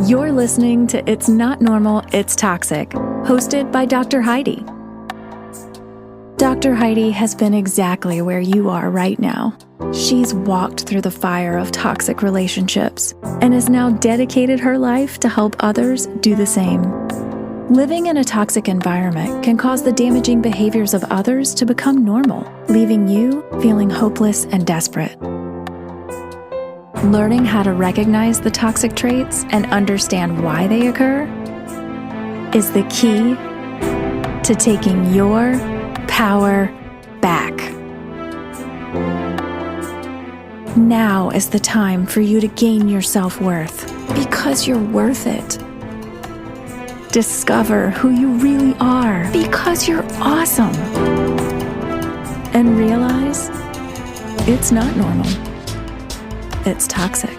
You're listening to It's Not Normal, It's Toxic, hosted by Dr. Heidi. Dr. Heidi has been exactly where you are right now. She's walked through the fire of toxic relationships and has now dedicated her life to help others do the same. Living in a toxic environment can cause the damaging behaviors of others to become normal, leaving you feeling hopeless and desperate. Learning how to recognize the toxic traits and understand why they occur is the key to taking your power back. Now is the time for you to gain your self-worth because you're worth it. Discover who you really are because you're awesome. And realize it's not normal. It's toxic.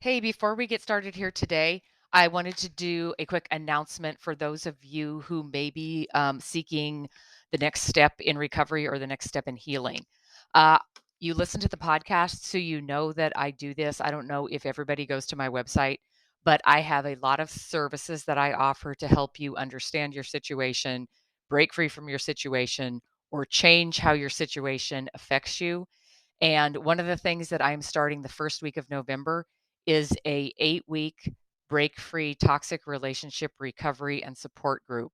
Hey, before we get started here today, I wanted to do a quick announcement for those of you who may be seeking the next step in recovery or the next step in healing. You listen to the podcast, so you know that I do this. I don't know if everybody goes to my website, but I have a lot of services that I offer to help you understand your situation, break free from your situation, or change how your situation affects you. And one of the things that I'm starting the first week of November is a 8-week break-free toxic relationship recovery and support group.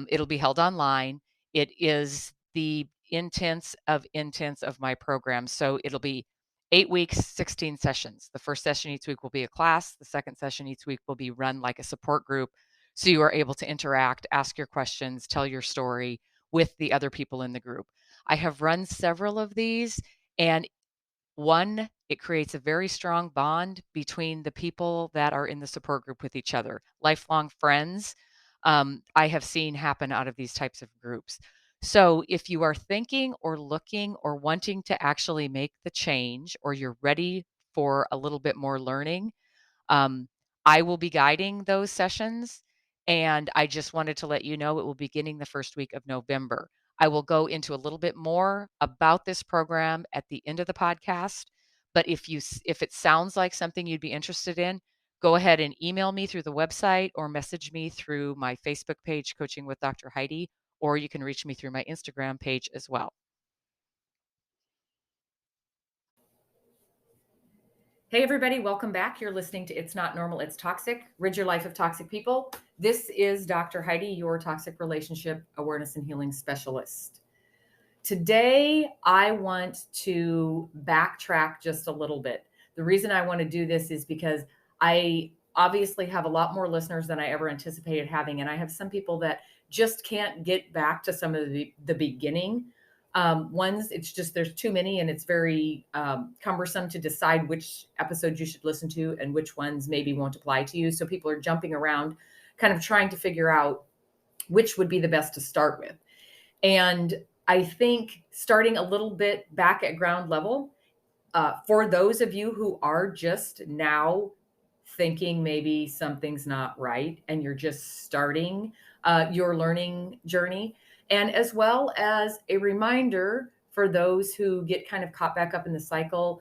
It'll be held online. It is the intense of my program. So it'll be 8 weeks, 16 sessions. The first session each week will be a class. The second session each week will be run like a support group. So you are able to interact, ask your questions, tell your story with the other people in the group. I have run several of these, and one, it creates a very strong bond between the people that are in the support group with each other. Lifelong friends, I have seen happen out of these types of groups. So if you are thinking or looking or wanting to actually make the change, or you're ready for a little bit more learning, um, I will be guiding those sessions, and I just wanted to let you know it will be beginning the first week of November. I will go into a little bit more about this program at the end of the podcast, but if it sounds like something you'd be interested in, go ahead and email me through the website or message me through my Facebook page, Coaching with Dr. Heidi, or you can reach me through my Instagram page as well. Hey, everybody, welcome back. You're listening to It's Not Normal, It's Toxic. Rid your life of toxic people. This is Dr. Heidi, your toxic relationship awareness and healing specialist. Today, I want to backtrack just a little bit. The reason I want to do this is because I obviously have a lot more listeners than I ever anticipated having. And I have some people that just can't get back to some of the beginning ones. It's just there's too many, and it's very cumbersome to decide which episodes you should listen to and which ones maybe won't apply to you. So people are jumping around, kind of trying to figure out which would be the best to start with. And I think starting a little bit back at ground level, for those of you who are just now thinking maybe something's not right and you're just starting your learning journey, and as well as a reminder for those who get kind of caught back up in the cycle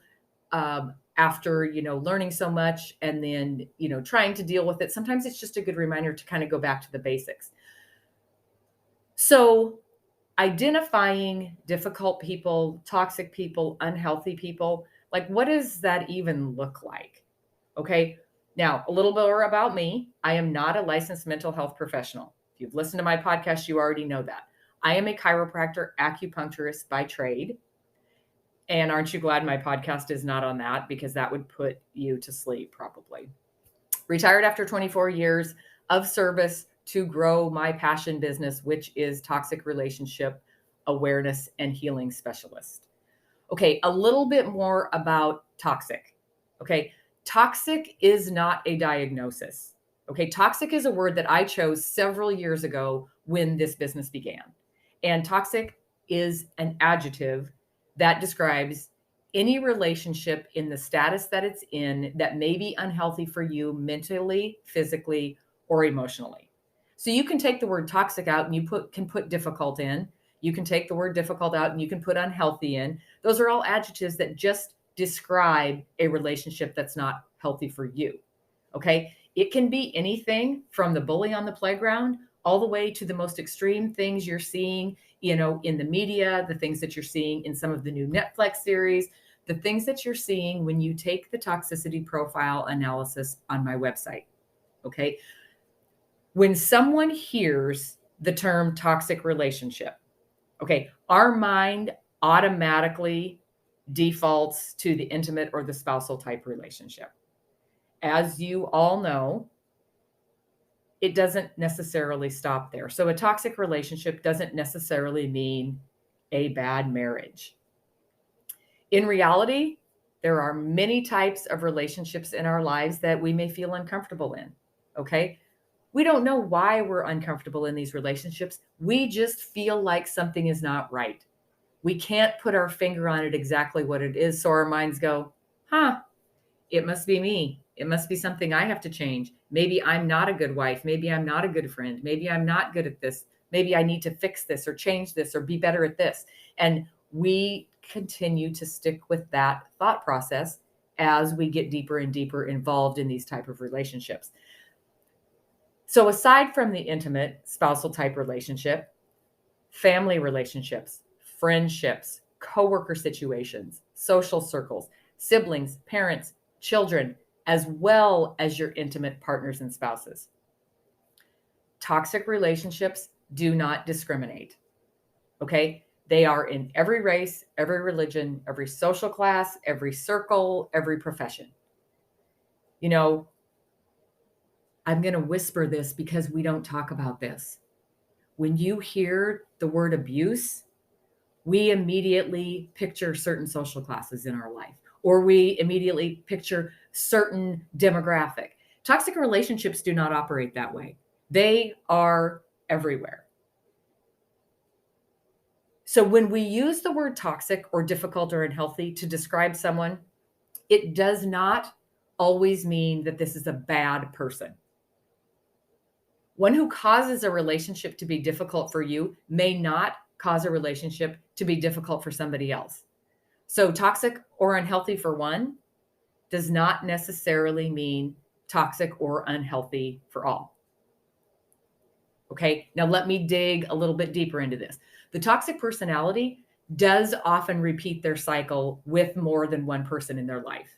after, learning so much and then, trying to deal with it. Sometimes it's just a good reminder to kind of go back to the basics. So identifying difficult people, toxic people, unhealthy people, like what does that even look like? Okay. Now, a little bit more about me. I am not a licensed mental health professional. If you've listened to my podcast, you already know that. I am a chiropractor, acupuncturist by trade. And aren't you glad my podcast is not on that? Because that would put you to sleep probably. Retired after 24 years of service to grow my passion business, which is toxic relationship awareness and healing specialist. Okay, a little bit more about toxic. Okay, toxic is not a diagnosis. Okay, toxic is a word that I chose several years ago when this business began. And toxic is an adjective that describes any relationship in the status that it's in that may be unhealthy for you mentally, physically, or emotionally. So you can take the word toxic out and you can put difficult in. You can take the word difficult out and you can put unhealthy in. Those are all adjectives that just describe a relationship that's not healthy for you. Okay. It can be anything from the bully on the playground all the way to the most extreme things you're seeing, in the media, the things that you're seeing in some of the new Netflix series, the things that you're seeing when you take the toxicity profile analysis on my website. Okay. When someone hears the term toxic relationship, okay, our mind automatically defaults to the intimate or the spousal type relationship. As you all know, it doesn't necessarily stop there. So a toxic relationship doesn't necessarily mean a bad marriage. In reality, there are many types of relationships in our lives that we may feel uncomfortable in. Okay. We don't know why we're uncomfortable in these relationships. We just feel like something is not right. We can't put our finger on it exactly what it is. So our minds go, it must be me. It must be something I have to change. Maybe I'm not a good wife. Maybe I'm not a good friend. Maybe I'm not good at this. Maybe I need to fix this or change this or be better at this. And we continue to stick with that thought process as we get deeper and deeper involved in these type of relationships. So aside from the intimate spousal type relationship, family relationships, friendships, coworker situations, social circles, siblings, parents, children, as well as your intimate partners and spouses. Toxic relationships do not discriminate. Okay? They are in every race, every religion, every social class, every circle, every profession. I'm going to whisper this because we don't talk about this. When you hear the word abuse, we immediately picture certain social classes in our life, or we immediately picture certain demographic. Toxic relationships do not operate that way. They are everywhere. So when we use the word toxic or difficult or unhealthy to describe someone, it does not always mean that this is a bad person. One who causes a relationship to be difficult for you may not cause a relationship to be difficult for somebody else. So toxic or unhealthy for one does not necessarily mean toxic or unhealthy for all. Okay, now let me dig a little bit deeper into this. The toxic personality does often repeat their cycle with more than one person in their life.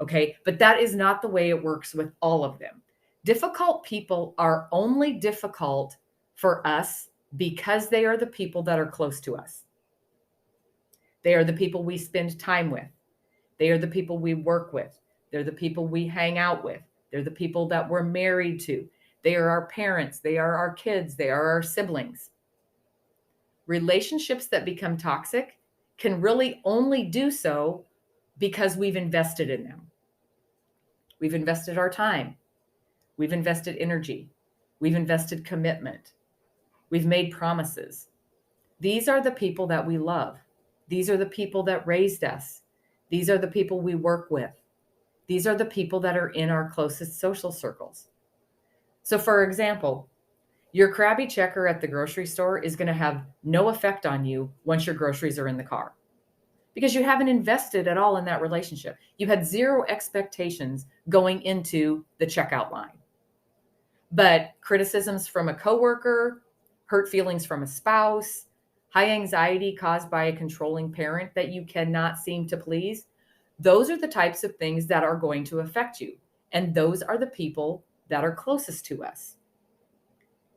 Okay, but that is not the way it works with all of them. Difficult people are only difficult for us because they are the people that are close to us. They are the people we spend time with. They are the people we work with. They're the people we hang out with. They're the people that we're married to. They are our parents. They are our kids. They are our siblings. Relationships that become toxic can really only do so because we've invested in them. We've invested our time. We've invested energy. We've invested commitment. We've made promises. These are the people that we love. These are the people that raised us. These are the people we work with. These are the people that are in our closest social circles. So for example, your crabby checker at the grocery store is going to have no effect on you once your groceries are in the car because you haven't invested at all in that relationship. You had zero expectations going into the checkout line. But criticisms from a coworker, hurt feelings from a spouse, high anxiety caused by a controlling parent that you cannot seem to please, those are the types of things that are going to affect you. And those are the people that are closest to us.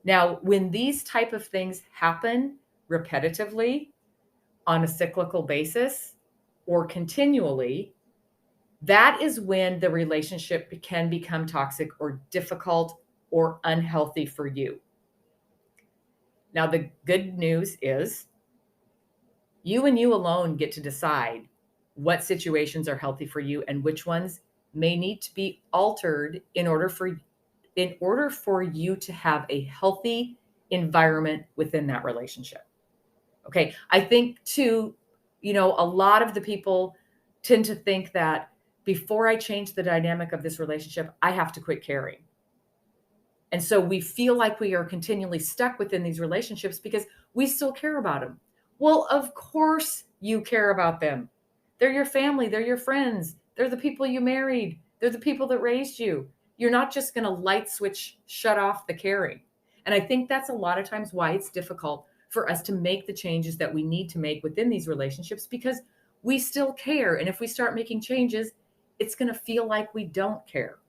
Now, when these type of things happen repetitively on a cyclical basis or continually, that is when the relationship can become toxic or difficult or unhealthy for you. Now, the good news is you and you alone get to decide what situations are healthy for you and which ones may need to be altered in order for you to have a healthy environment within that relationship. Okay. I think too, a lot of the people tend to think that before I change the dynamic of this relationship, I have to quit caring. And so we feel like we are continually stuck within these relationships because we still care about them. Well, of course you care about them. They're your family. They're your friends. They're the people you married. They're the people that raised you. You're not just going to light switch, shut off the caring. And I think that's a lot of times why it's difficult for us to make the changes that we need to make within these relationships, because we still care. And if we start making changes, it's going to feel like we don't care.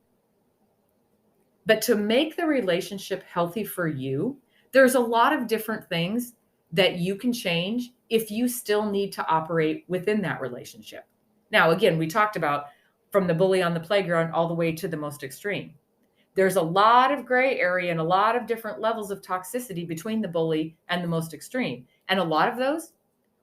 But to make the relationship healthy for you, there's a lot of different things that you can change if you still need to operate within that relationship. Now, again, we talked about from the bully on the playground all the way to the most extreme. There's a lot of gray area and a lot of different levels of toxicity between the bully and the most extreme. And a lot of those,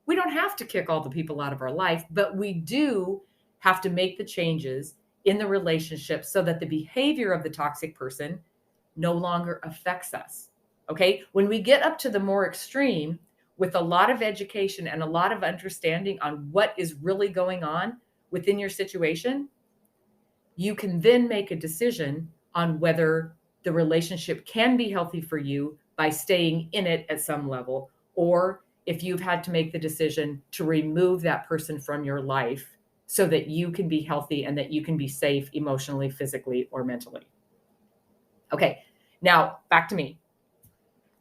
we don't have to kick all the people out of our life, but we do have to make the changes in the relationship so that the behavior of the toxic person no longer affects us. Okay. When we get up to the more extreme, with a lot of education and a lot of understanding on what is really going on within your situation, you can then make a decision on whether the relationship can be healthy for you by staying in it at some level, or if you've had to make the decision to remove that person from your life so that you can be healthy and that you can be safe emotionally, physically, or mentally. Okay, now back to me.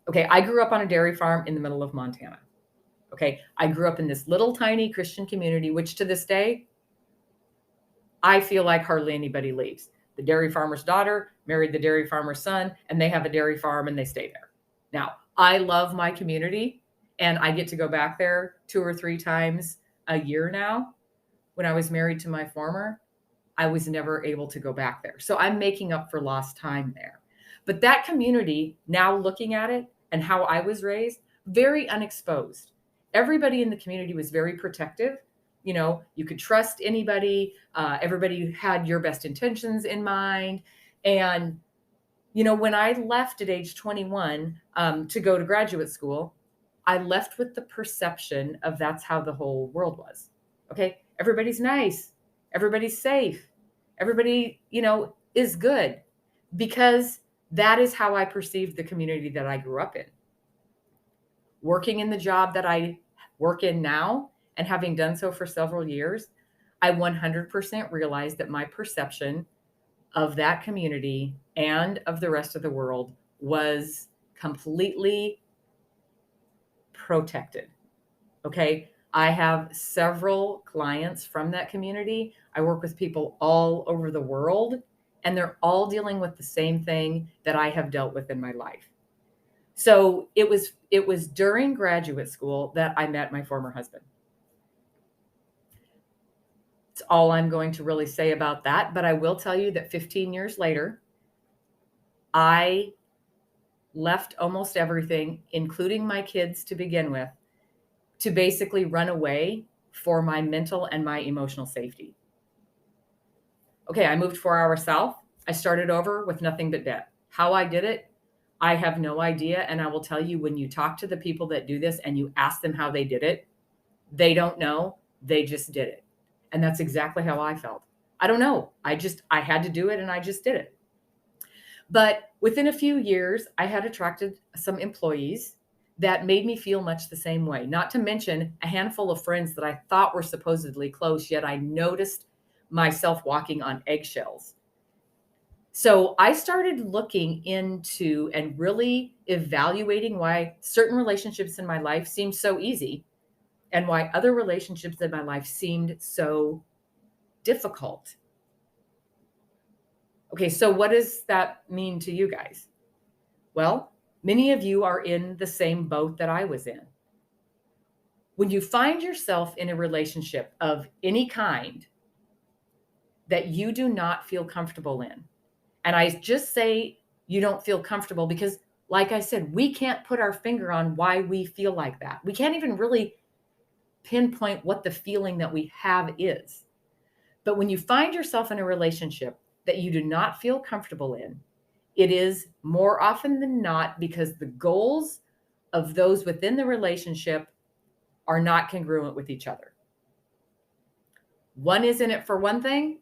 Okay, I grew up on a dairy farm in the middle of Montana. Okay, I grew up in this little tiny Christian community, which to this day, I feel like hardly anybody leaves. The dairy farmer's daughter married the dairy farmer's son, and they have a dairy farm and they stay there. Now, I love my community, and I get to go back there 2 or 3 times a year now. When I was married to my former, I was never able to go back there. So I'm making up for lost time there. But that community, now looking at it and how I was raised, very unexposed. Everybody in the community was very protective. You know, you could trust anybody. Everybody had your best intentions in mind. And, you know, when I left at age 21 to go to graduate school, I left with the perception of that's how the whole world was. Okay. Everybody's nice. Everybody's safe. Everybody, you know, is good, because that is how I perceived the community that I grew up in. Working in the job that I work in now, and having done so for several years, I 100% realized that my perception of that community and of the rest of the world was completely protected. Okay. I have several clients from that community. I work with people all over the world, and they're all dealing with the same thing that I have dealt with in my life. So it was during graduate school that I met my former husband. It's all I'm going to really say about that. But I will tell you that 15 years later, I left almost everything, including my kids to begin with, to basically run away for my mental and my emotional safety. Okay, I moved 4 hours south. I started over with nothing but debt. How I did it, I have no idea. And I will tell you, when you talk to the people that do this and you ask them how they did it, they don't know. They just did it. And that's exactly how I felt. I don't know. I had to do it, and I just did it. But within a few years, I had attracted some employees that made me feel much the same way. Not to mention a handful of friends that I thought were supposedly close, yet I noticed myself walking on eggshells. So I started looking into and really evaluating why certain relationships in my life seemed so easy and why other relationships in my life seemed so difficult. Okay, so what does that mean to you guys? Well, many of you are in the same boat that I was in. When you find yourself in a relationship of any kind that you do not feel comfortable in, and I just say you don't feel comfortable because, like I said, we can't put our finger on why we feel like that. We can't even really pinpoint what the feeling that we have is. But when you find yourself in a relationship that you do not feel comfortable in, it is more often than not because the goals of those within the relationship are not congruent with each other. One is in it for one thing,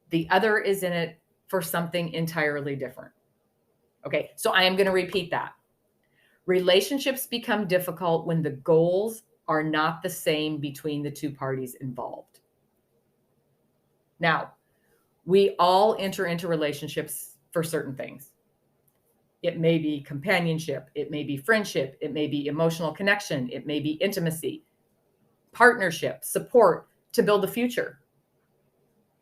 the other is in it for something entirely different. Okay, so I am going to repeat that. Relationships become difficult when the goals are not the same between the two parties involved. Now, we all enter into relationships for certain things. It may be companionship, it may be friendship, it may be emotional connection, it may be intimacy, partnership, support to build a future.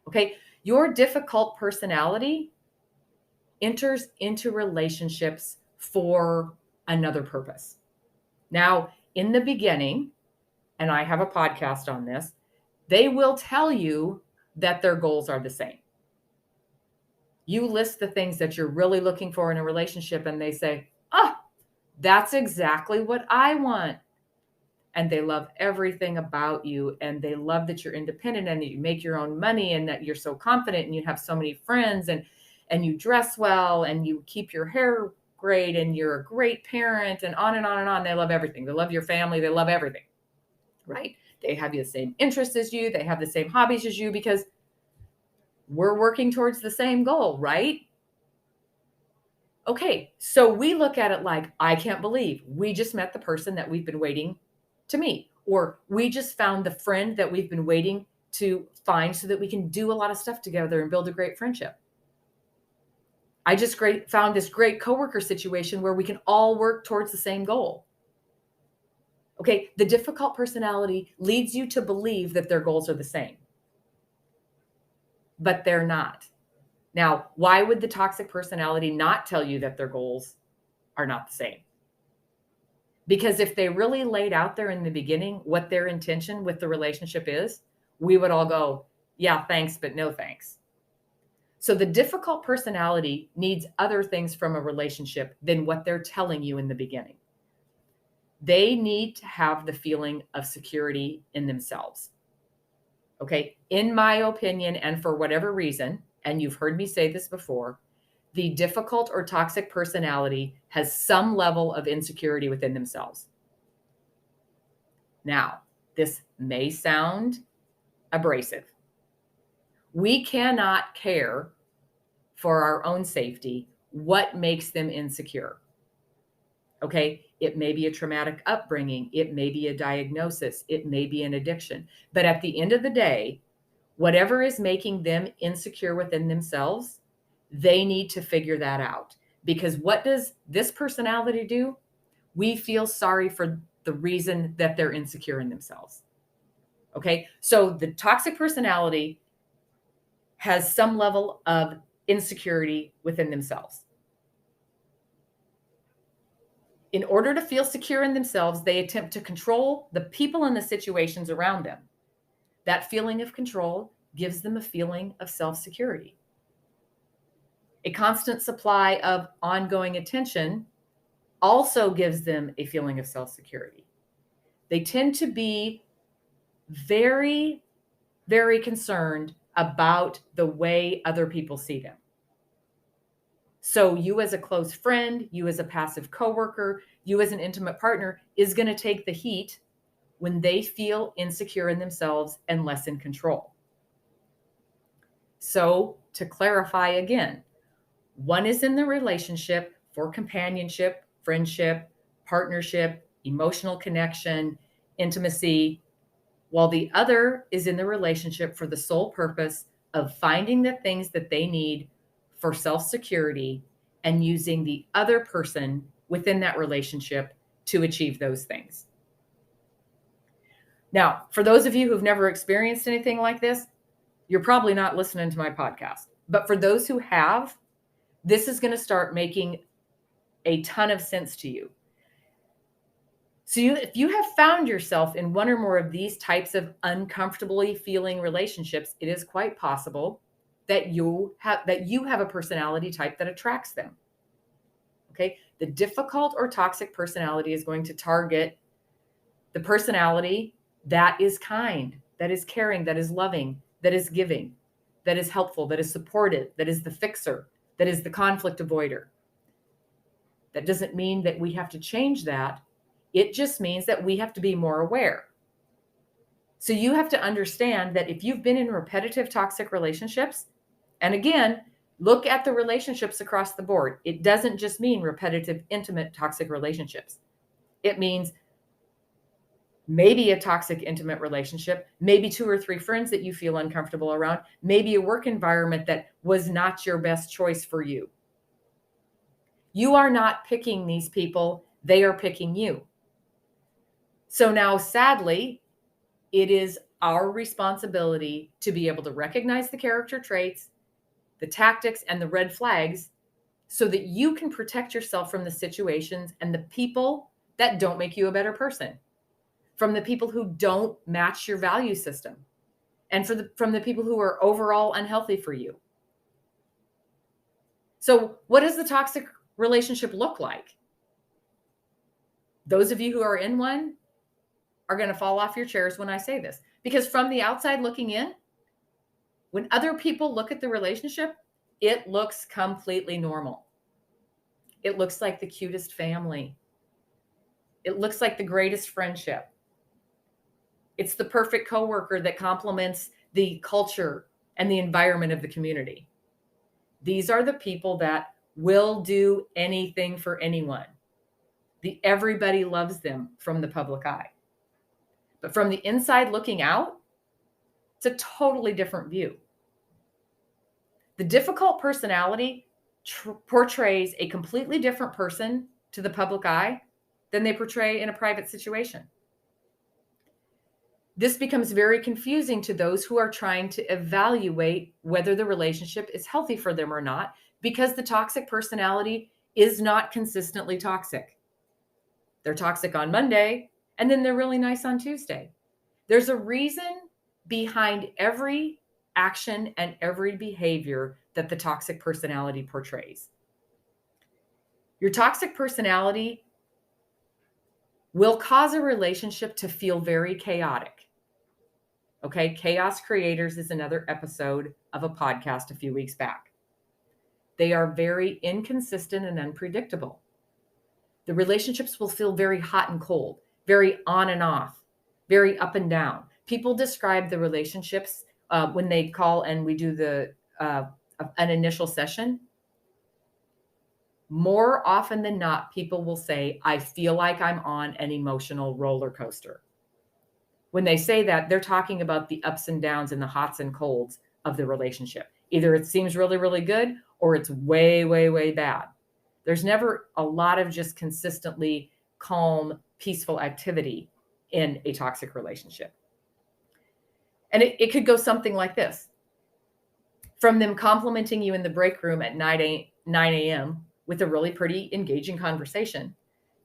Okay, your difficult personality enters into relationships for another purpose. Now, in the beginning, and I have a podcast on this, they will tell you that their goals are the same. You list the things that you're really looking for in a relationship, and they say, that's exactly what I want. And they love everything about you, and they love that you're independent and that you make your own money and that you're so confident and you have so many friends and you dress well and you keep your hair great and you're a great parent, and on and on and on. They love everything. They love your family. They love everything, right? They have the same interests as you. They have the same hobbies as you, because we're working towards the same goal, right? Okay, so we look at it like, I can't believe we just met the person that we've been waiting to meet, or we just found the friend that we've been waiting to find so that we can do a lot of stuff together and build a great friendship. I just found this great coworker situation where we can all work towards the same goal. Okay, the difficult personality leads you to believe that their goals are the same, but they're not. Now, why would the toxic personality not tell you that their goals are not the same? Because if they really laid out there in the beginning what their intention with the relationship is, we would all go, yeah, thanks, but no thanks. So the difficult personality needs other things from a relationship than what they're telling you in the beginning. They need to have the feeling of security in themselves. Okay, in my opinion, and for whatever reason, and you've heard me say this before, the difficult or toxic personality has some level of insecurity within themselves. Now, this may sound abrasive. We cannot care for our own safety what makes them insecure. Okay, it may be a traumatic upbringing, it may be a diagnosis, it may be an addiction. But at the end of the day, whatever is making them insecure within themselves, they need to figure that out. Because what does this personality do? We feel sorry for the reason that they're insecure in themselves. Okay, so the toxic personality has some level of insecurity within themselves. In order to feel secure in themselves, they attempt to control the people and the situations around them. That feeling of control gives them a feeling of self-security. A constant supply of ongoing attention also gives them a feeling of self-security. They tend to be very, very concerned about the way other people see them. So you as a close friend, you as a passive coworker, you as an intimate partner is going to take the heat when they feel insecure in themselves and less in control. So to clarify again, one is in the relationship for companionship, friendship, partnership, emotional connection, intimacy, while the other is in the relationship for the sole purpose of finding the things that they need for self-security and using the other person within that relationship to achieve those things. Now, for those of you who've never experienced anything like this, you're probably not listening to my podcast. But for those who have, this is going to start making a ton of sense to you. So if you have found yourself in one or more of these types of uncomfortably feeling relationships, it is quite possible that you have a personality type that attracts them. Okay? The difficult or toxic personality is going to target the personality that is kind, that is caring, that is loving, that is giving, that is helpful, that is supportive, that is the fixer, that is the conflict avoider. That doesn't mean that we have to change that. It just means that we have to be more aware. So you have to understand that if you've been in repetitive toxic relationships, and again, Look at the relationships across the board. It doesn't just mean repetitive, intimate, toxic relationships. It means maybe a toxic, intimate relationship, maybe 2 or 3 friends that you feel uncomfortable around, maybe a work environment that was not your best choice for you. You are not picking these people, they are picking you. So now, sadly, it is our responsibility to be able to recognize the character traits, the tactics, and the red flags so that you can protect yourself from the situations and the people that don't make you a better person, from the people who don't match your value system, and from the people who are overall unhealthy for you. So what does the toxic relationship look like? Those of you who are in one are going to fall off your chairs when I say this, because from the outside looking in, when other people look at the relationship, it looks completely normal. It looks like the cutest family. It looks like the greatest friendship. It's the perfect coworker that complements the culture and the environment of the community. These are the people that will do anything for anyone. Everybody loves them from the public eye. But from the inside looking out, it's a totally different view. The difficult personality portrays a completely different person to the public eye than they portray in a private situation. This becomes very confusing to those who are trying to evaluate whether the relationship is healthy for them or not, because the toxic personality is not consistently toxic. They're toxic on Monday, and then they're really nice on Tuesday. There's a reason behind every action and every behavior that the toxic personality portrays. Your toxic personality will cause a relationship to feel very chaotic. Okay, Chaos Creators is another episode of a podcast a few weeks back. They are very inconsistent and unpredictable. The relationships will feel very hot and cold, very on and off, very up and down. People describe the relationships when they call and we do an initial session. More often than not, people will say, I feel like I'm on an emotional roller coaster. When they say that, they're talking about the ups and downs and the hots and colds of the relationship. Either it seems really, really good or it's way, way, way bad. There's never a lot of just consistently calm, peaceful activity in a toxic relationship. And it could go something like this. From them complimenting you in the break room at 9 a.m. with a really pretty engaging conversation,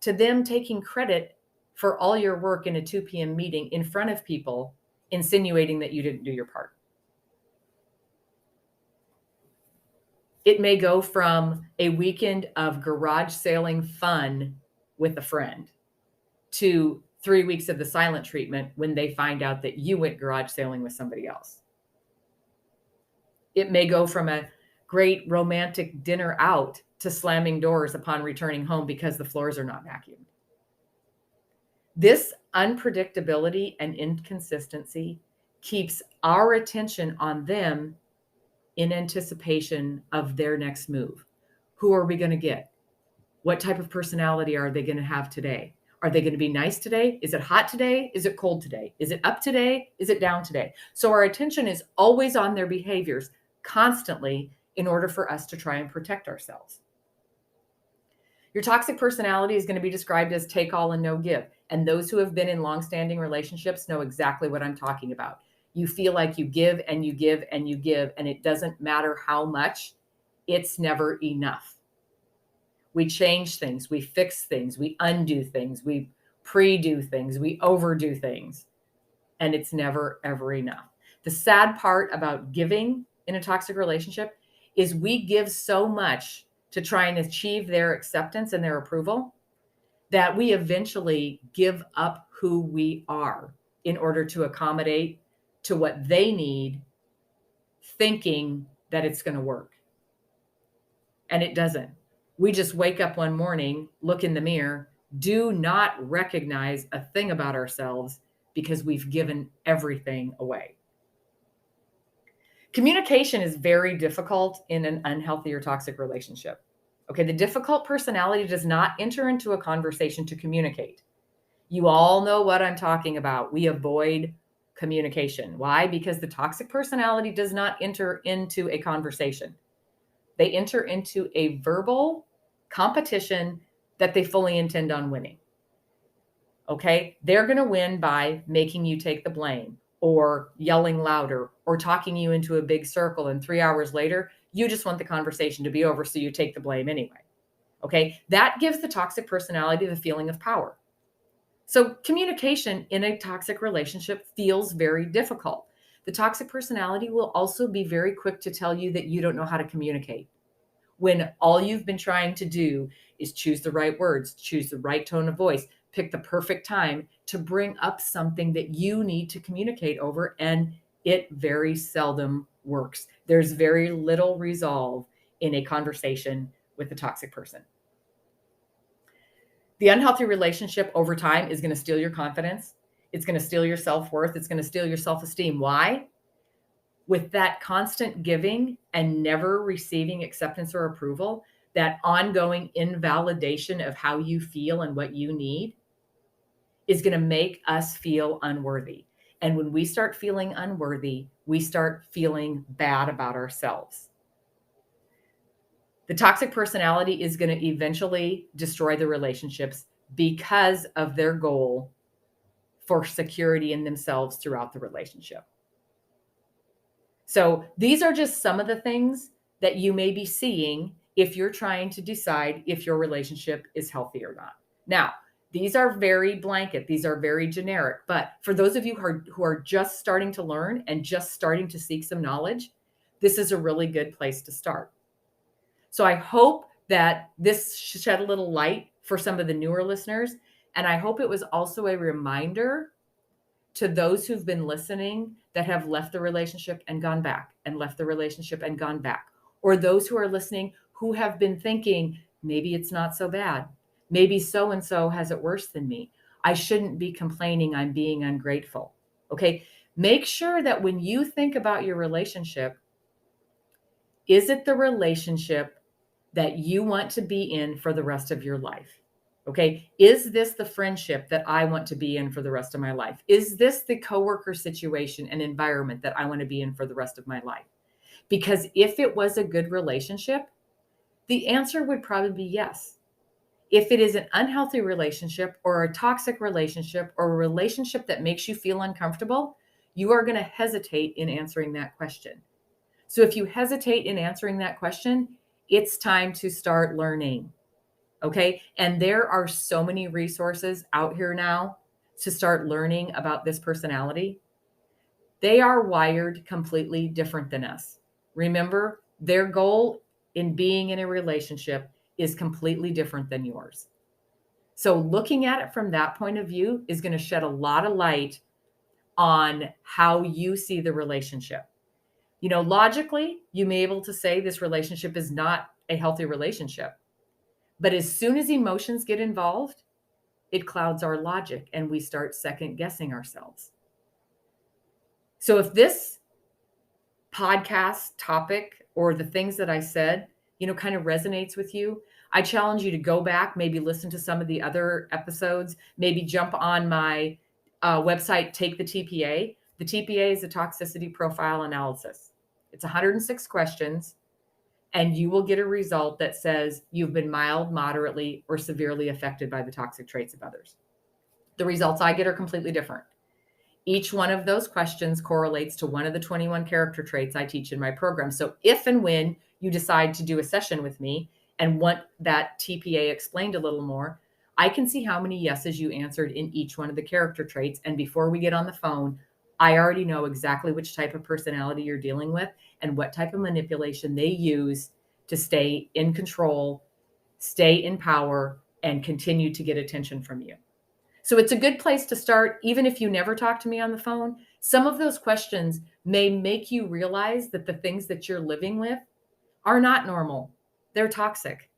to them taking credit for all your work in a 2 p.m. meeting in front of people, insinuating that you didn't do your part. It may go from a weekend of garage sailing fun with a friend to 3 weeks of the silent treatment when they find out that you went garage sailing with somebody else. It may go from a great romantic dinner out to slamming doors upon returning home because the floors are not vacuumed. This unpredictability and inconsistency keeps our attention on them in anticipation of their next move. Who are we going to get? What type of personality are they going to have today? Are they going to be nice today? Is it hot today? Is it cold today? Is it up today? Is it down today? So our attention is always on their behaviors constantly in order for us to try and protect ourselves. Your toxic personality is going to be described as take all and no give. And those who have been in long-standing relationships know exactly what I'm talking about. You feel like you give and you give and you give, and it doesn't matter how much, it's never enough. We change things, we fix things, we undo things, we pre-do things, we overdo things, and it's never, ever enough. The sad part about giving in a toxic relationship is we give so much to try and achieve their acceptance and their approval that we eventually give up who we are in order to accommodate to what they need, thinking that it's going to work. And it doesn't. We just wake up one morning, look in the mirror, do not recognize a thing about ourselves because we've given everything away. Communication is very difficult in an unhealthy or toxic relationship. Okay, the difficult personality does not enter into a conversation to communicate. You all know what I'm talking about. We avoid communication. Why? Because the toxic personality does not enter into a conversation. They enter into a verbal competition that they fully intend on winning. Okay, they're going to win by making you take the blame or yelling louder or talking you into a big circle. And 3 hours later, you just want the conversation to be over, so you take the blame anyway. Okay, that gives the toxic personality the feeling of power. So communication in a toxic relationship feels very difficult. The toxic personality will also be very quick to tell you that you don't know how to communicate, when all you've been trying to do is choose the right words, choose the right tone of voice, pick the perfect time to bring up something that you need to communicate over, and it very seldom works. There's very little resolve in a conversation with a toxic person. The unhealthy relationship over time is going to steal your confidence. It's going to steal your self-worth. It's going to steal your self-esteem. Why? With that constant giving and never receiving acceptance or approval, that ongoing invalidation of how you feel and what you need is going to make us feel unworthy. And when we start feeling unworthy, we start feeling bad about ourselves. The toxic personality is going to eventually destroy the relationships because of their goal for security in themselves throughout the relationship. So these are just some of the things that you may be seeing if you're trying to decide if your relationship is healthy or not. Now, these are very blanket. These are very generic. But for those of you who are just starting to learn and just starting to seek some knowledge, this is a really good place to start. So I hope that this shed a little light for some of the newer listeners. And I hope it was also a reminder to those who've been listening that have left the relationship and gone back, and left the relationship and gone back. Or those who are listening who have been thinking, maybe it's not so bad. Maybe so-and-so has it worse than me. I shouldn't be complaining. I'm being ungrateful. Okay. Make sure that when you think about your relationship, is it the relationship that you want to be in for the rest of your life? Okay. Is this the friendship that I want to be in for the rest of my life? Is this the coworker situation and environment that I want to be in for the rest of my life? Because if it was a good relationship, the answer would probably be yes. If it is an unhealthy relationship or a toxic relationship or a relationship that makes you feel uncomfortable, you are going to hesitate in answering that question. So if you hesitate in answering that question, it's time to start learning. Okay. And there are so many resources out here now to start learning about this personality. They are wired completely different than us. Remember, their goal in being in a relationship is completely different than yours. So looking at it from that point of view is going to shed a lot of light on how you see the relationship. You know, logically, you may be able to say this relationship is not a healthy relationship. But as soon as emotions get involved, it clouds our logic and we start second guessing ourselves. So if this podcast topic or the things that I said, kind of resonates with you, I challenge you to go back, maybe listen to some of the other episodes, maybe jump on my website, Take the TPA. The TPA is a toxicity profile analysis. It's 106 questions. And you will get a result that says you've been mild, moderately, or severely affected by the toxic traits of others. The results I get are completely different. Each one of those questions correlates to one of the 21 character traits I teach in my program. So if and when you decide to do a session with me and want that TPA explained a little more, I can see how many yeses you answered in each one of the character traits. And before we get on the phone, I already know exactly which type of personality you're dealing with and what type of manipulation they use to stay in control, stay in power, and continue to get attention from you. So it's a good place to start, even if you never talk to me on the phone. Some of those questions may make you realize that the things that you're living with are not normal. They're toxic.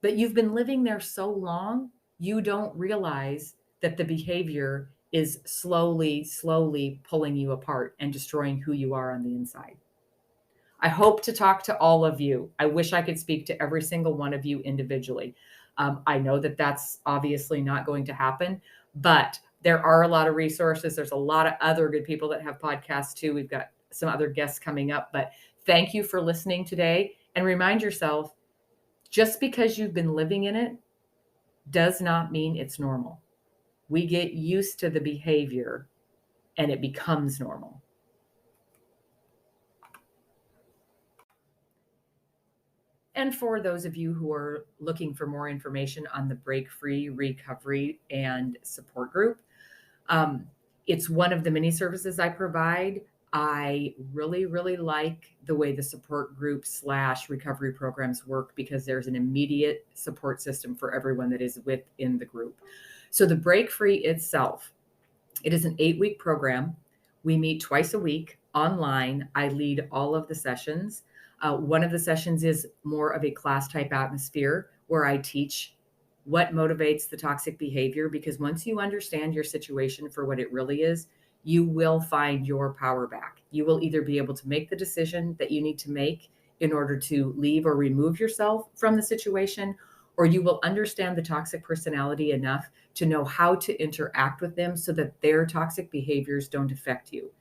But you've been living there so long, you don't realize that the behavior is slowly pulling you apart and destroying who you are on the inside. I hope to talk to all of you. I wish I could speak to every single one of you individually. I know that that's obviously not going to happen, but there are a lot of resources. There's a lot of other good people that have podcasts too. We've got some other guests coming up, but thank you for listening today. And remind yourself, just because you've been living in it does not mean it's normal. We get used to the behavior and it becomes normal. And for those of you who are looking for more information on the Break Free Recovery and Support Group, it's one of the many services I provide. I really, really like the way the support group / recovery programs work because there's an immediate support system for everyone that is within the group. So the Break Free itself, it is an 8-week program. We meet twice a week online. I lead all of the sessions. One of the sessions is more of a class type atmosphere where I teach what motivates the toxic behavior, because once you understand your situation for what it really is, you will find your power back. You will either be able to make the decision that you need to make in order to leave or remove yourself from the situation, or you will understand the toxic personality enough to know how to interact with them so that their toxic behaviors don't affect you.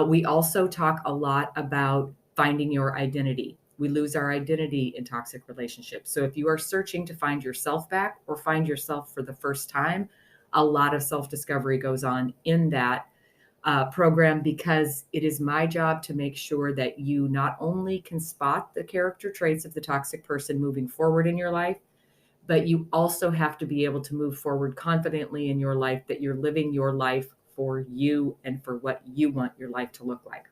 We also talk a lot about finding your identity. We lose our identity in toxic relationships. So if you are searching to find yourself back or find yourself for the first time, a lot of self-discovery goes on in that program, because it is my job to make sure that you not only can spot the character traits of the toxic person moving forward in your life, but you also have to be able to move forward confidently in your life, that you're living your life for you and for what you want your life to look like.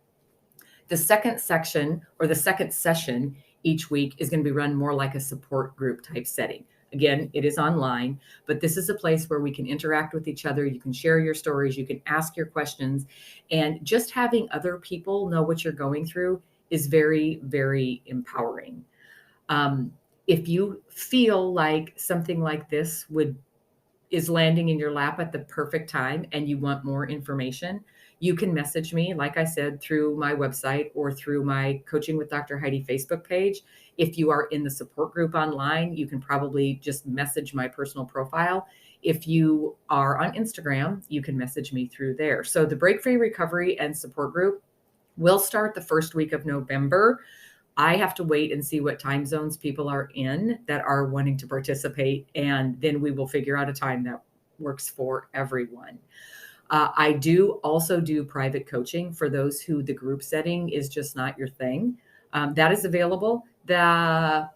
The second section or the second session each week is going to be run more like a support group type setting. Again, it is online, but this is a place where we can interact with each other. You can share your stories, you can ask your questions, and just having other people know what you're going through is very, very empowering. If you feel like something like this is landing in your lap at the perfect time and you want more information, you can message me, like I said, through my website or through my Coaching with Dr. Heidi Facebook page. If you are in the support group online, you can probably just message my personal profile. If you are on Instagram, you can message me through there. So the Break Free Recovery and Support Group will start the first week of November. I have to wait and see what time zones people are in that are wanting to participate, and then we will figure out a time that works for everyone. I do also do private coaching for those who the group setting is just not your thing. That is available. The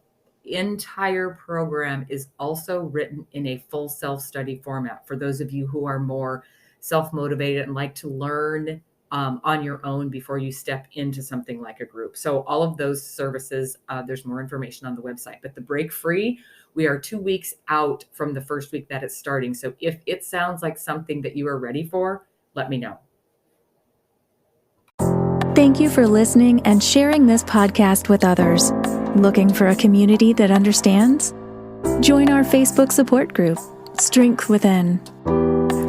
entire program is also written in a full self-study format for those of you who are more self-motivated and like to learn on your own before you step into something like a group. So all of those services, there's more information on the website. But the Break Free, we are 2 weeks out from the first week that it's starting. So if it sounds like something that you are ready for, let me know. Thank you for listening and sharing this podcast with others. Looking for a community that understands? Join our Facebook support group, Strength Within.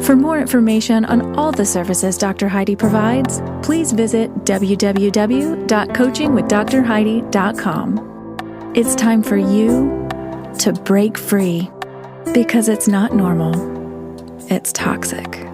For more information on all the services Dr. Heidi provides, please visit www.coachingwithdrheidi.com. It's time for you to break free, because it's not normal, it's toxic.